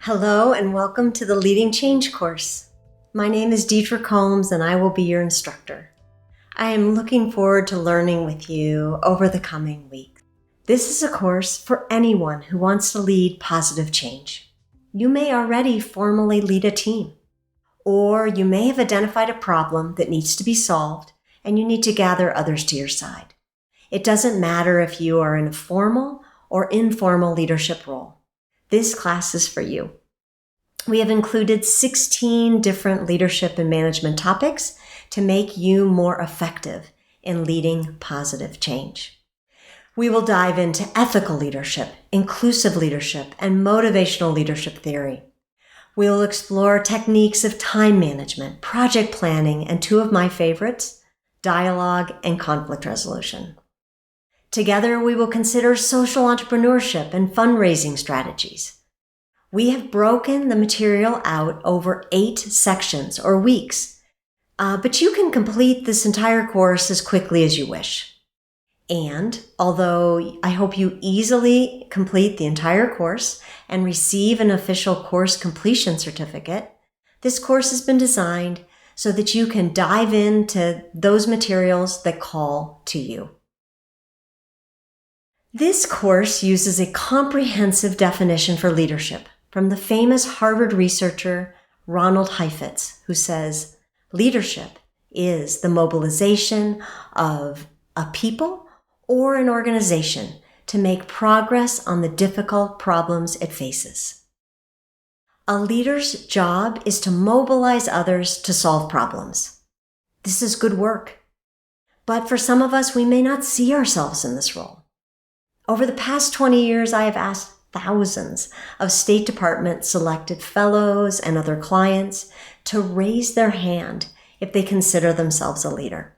Hello and welcome to the Leading Change course. My name is Deidre Combs and I will be your instructor. I am looking forward to learning with you over the coming week. This is a course for anyone who wants to lead positive change. You may already formally lead a team, or you may have identified a problem that needs to be solved and you need to gather others to your side. It doesn't matter if you are in a formal or informal leadership role. This class is for you. We have included 16 different leadership and management topics to make you more effective in leading positive change. We will dive into ethical leadership, inclusive leadership, and motivational leadership theory. We will explore techniques of time management, project planning, and two of my favorites, dialogue and conflict resolution. Together, we will consider social entrepreneurship and fundraising strategies. We have broken the material out over 8 sections or weeks, but you can complete this entire course as quickly as you wish. And although I hope you easily complete the entire course and receive an official course completion certificate, this course has been designed so that you can dive into those materials that call to you. This course uses a comprehensive definition for leadership from the famous Harvard researcher Ronald Heifetz, who says, leadership is the mobilization of a people or an organization to make progress on the difficult problems it faces. A leader's job is to mobilize others to solve problems. This is good work. But for some of us, we may not see ourselves in this role. Over the past 20 years, I have asked thousands of State Department selected fellows and other clients to raise their hand if they consider themselves a leader.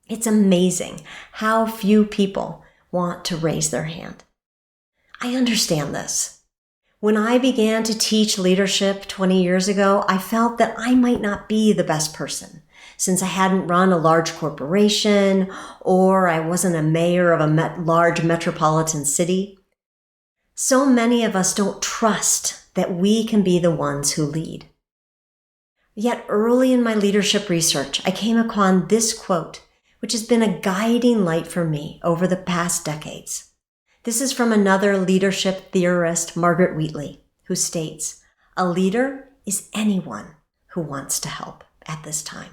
It's amazing how few people want to raise their hand. I understand this. When I began to teach leadership 20 years ago, I felt that I might not be the best person, since I hadn't run a large corporation or I wasn't a mayor of a large metropolitan city. So many of us don't trust that we can be the ones who lead. Yet early in my leadership research, I came upon this quote, which has been a guiding light for me over the past decades. This is from another leadership theorist, Margaret Wheatley, who states, "A leader is anyone who wants to help at this time."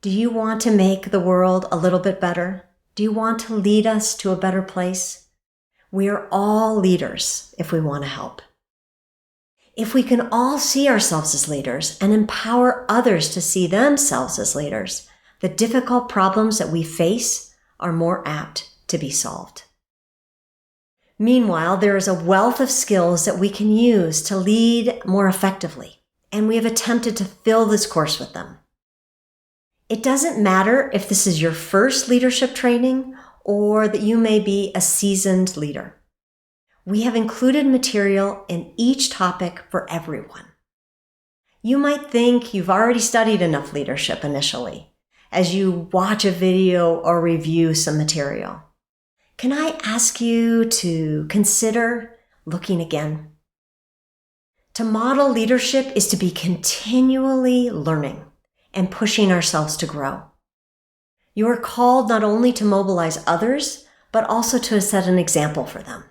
Do you want to make the world a little bit better? Do you want to lead us to a better place? We are all leaders if we want to help. If we can all see ourselves as leaders and empower others to see themselves as leaders, the difficult problems that we face are more apt to be solved. Meanwhile, there is a wealth of skills that we can use to lead more effectively, and we have attempted to fill this course with them. It doesn't matter if this is your first leadership training or that you may be a seasoned leader. We have included material in each topic for everyone. You might think you've already studied enough leadership initially as you watch a video or review some material. Can I ask you to consider looking again? To model leadership is to be continually learning and pushing ourselves to grow. You are called not only to mobilize others, but also to set an example for them.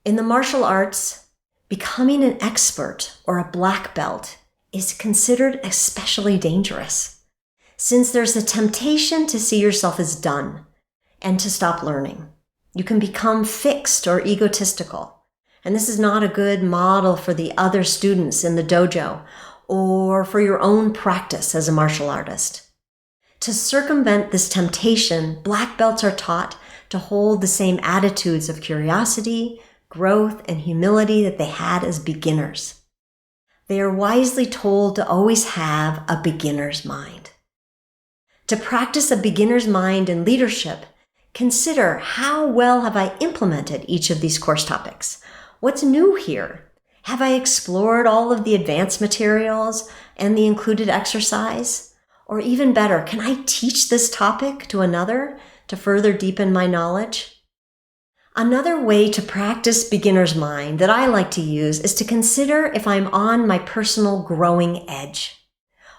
In the martial arts, becoming an expert or a black belt is considered especially dangerous, since there's a temptation to see yourself as done and to stop learning. You can become fixed or egotistical, and this is not a good model for the other students in the dojo or for your own practice as a martial artist. To circumvent this temptation, black belts are taught to hold the same attitudes of curiosity, growth, and humility that they had as beginners. They are wisely told to always have a beginner's mind. To practice a beginner's mind in leadership, consider how well have I implemented each of these course topics? What's new here? Have I explored all of the advanced materials and the included exercise? Or even better, can I teach this topic to another to further deepen my knowledge? Another way to practice beginner's mind that I like to use is to consider if I'm on my personal growing edge,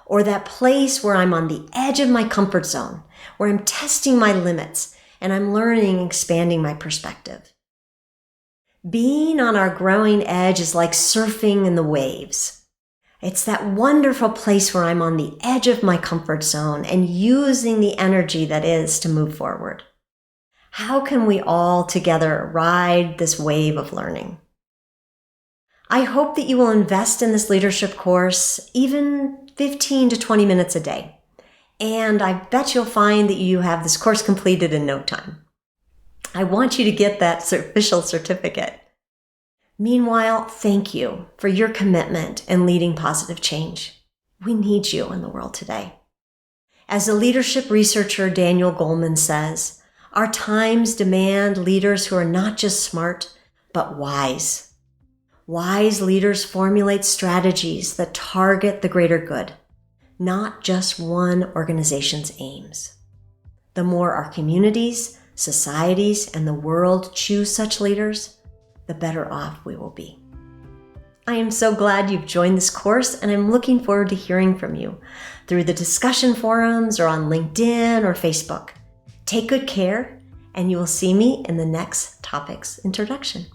or that place where I'm on the edge of my comfort zone, where I'm testing my limits and I'm learning and expanding my perspective. Being on our growing edge is like surfing in the waves. It's that wonderful place where I'm on the edge of my comfort zone and using the energy that is to move forward. How can we all together ride this wave of learning? I hope that you will invest in this leadership course, even 15 to 20 minutes a day. And I bet you'll find that you have this course completed in no time. I want you to get that official certificate. Meanwhile, thank you for your commitment in leading positive change. We need you in the world today. As the leadership researcher Daniel Goleman says, our times demand leaders who are not just smart, but wise. Wise leaders formulate strategies that target the greater good, not just one organization's aims. The more our communities, societies, and the world choose such leaders, the better off we will be. I am so glad you've joined this course, and I'm looking forward to hearing from you through the discussion forums or on LinkedIn or Facebook. Take good care, and you will see me in the next topic's introduction.